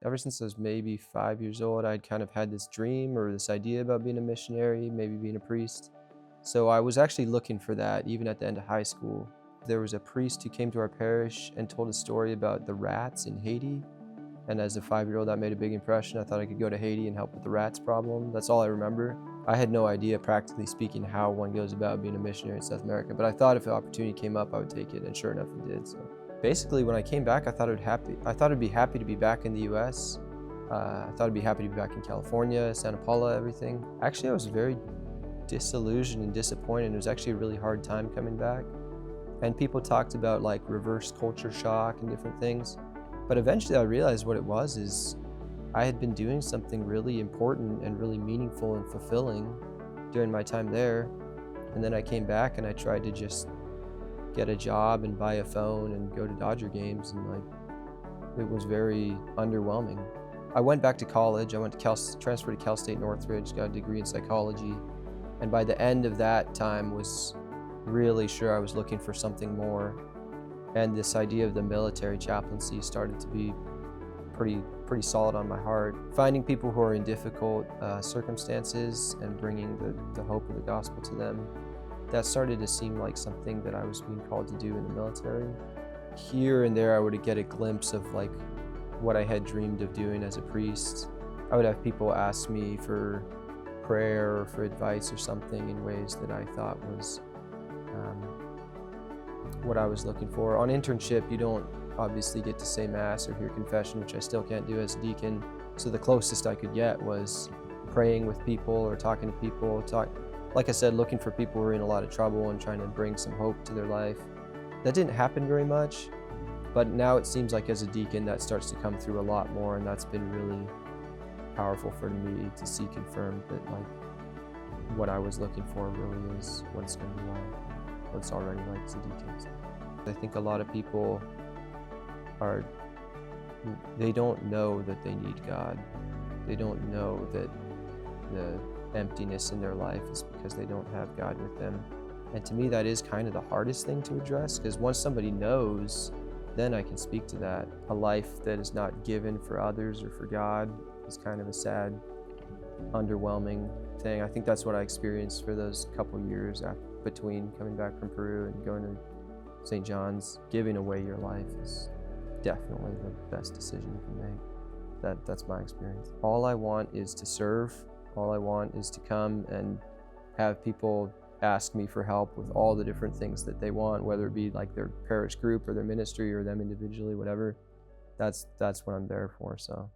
Ever since I was maybe 5 years old, I'd kind of had this dream or this idea about being a missionary, maybe being a priest. So I was actually looking for that even at the end of high school. There was a priest who came to our parish and told a story about the rats in Haiti. And as a 5-year-old, that made a big impression. I thought I could go to Haiti and help with the rats problem. That's all I remember. I had no idea, practically speaking, how one goes about being a missionary in South America, but I thought if the opportunity came up, I would take it, and sure enough, it did. So basically, when I came back, I thought I'd be happy to be back in the U.S. I thought I'd be happy to be back in California, Santa Paula, everything. Actually, I was very disillusioned and disappointed. It was actually a really hard time coming back. And people talked about like reverse culture shock and different things. But eventually I realized what it was is I had been doing something really important and really meaningful and fulfilling during my time there. And then I came back and I tried to just get a job and buy a phone and go to Dodger games, and like it was very underwhelming. I went back to college. I went to transferred to Cal State Northridge, got a degree in psychology. And by the end of that time was really sure I was looking for something more. And this idea of the military chaplaincy started to be pretty solid on my heart. Finding people who are in difficult circumstances and bringing the hope of the gospel to them, that started to seem like something that I was being called to do in the military. Here and there I would get a glimpse of like what I had dreamed of doing as a priest. I would have people ask me for prayer or for advice or something in ways that I thought was what I was looking for. On internship, you don't obviously get to say Mass or hear confession, which I still can't do as a deacon. So the closest I could get was praying with people or talking to people. Like I said, looking for people who are in a lot of trouble and trying to bring some hope to their life. That didn't happen very much, but now it seems like as a deacon that starts to come through a lot more, and that's been really powerful for me to see confirmed that like what I was looking for really is what it's going to be like, what it's already like as a deacon. So I think a lot of people they don't know that they need God. They don't know that the emptiness in their life is because they don't have God with them. And to me, that is kind of the hardest thing to address, because once somebody knows, then I can speak to that. A life that is not given for others or for God is kind of a sad, underwhelming thing. I think that's what I experienced for those couple years between coming back from Peru and going to St. John's. Giving away your life is definitely the best decision you can make. That's my experience. All I want is to serve. All I want is to come and have people ask me for help with all the different things that they want, whether it be like their parish group or their ministry or them individually, whatever. That's what I'm there for. So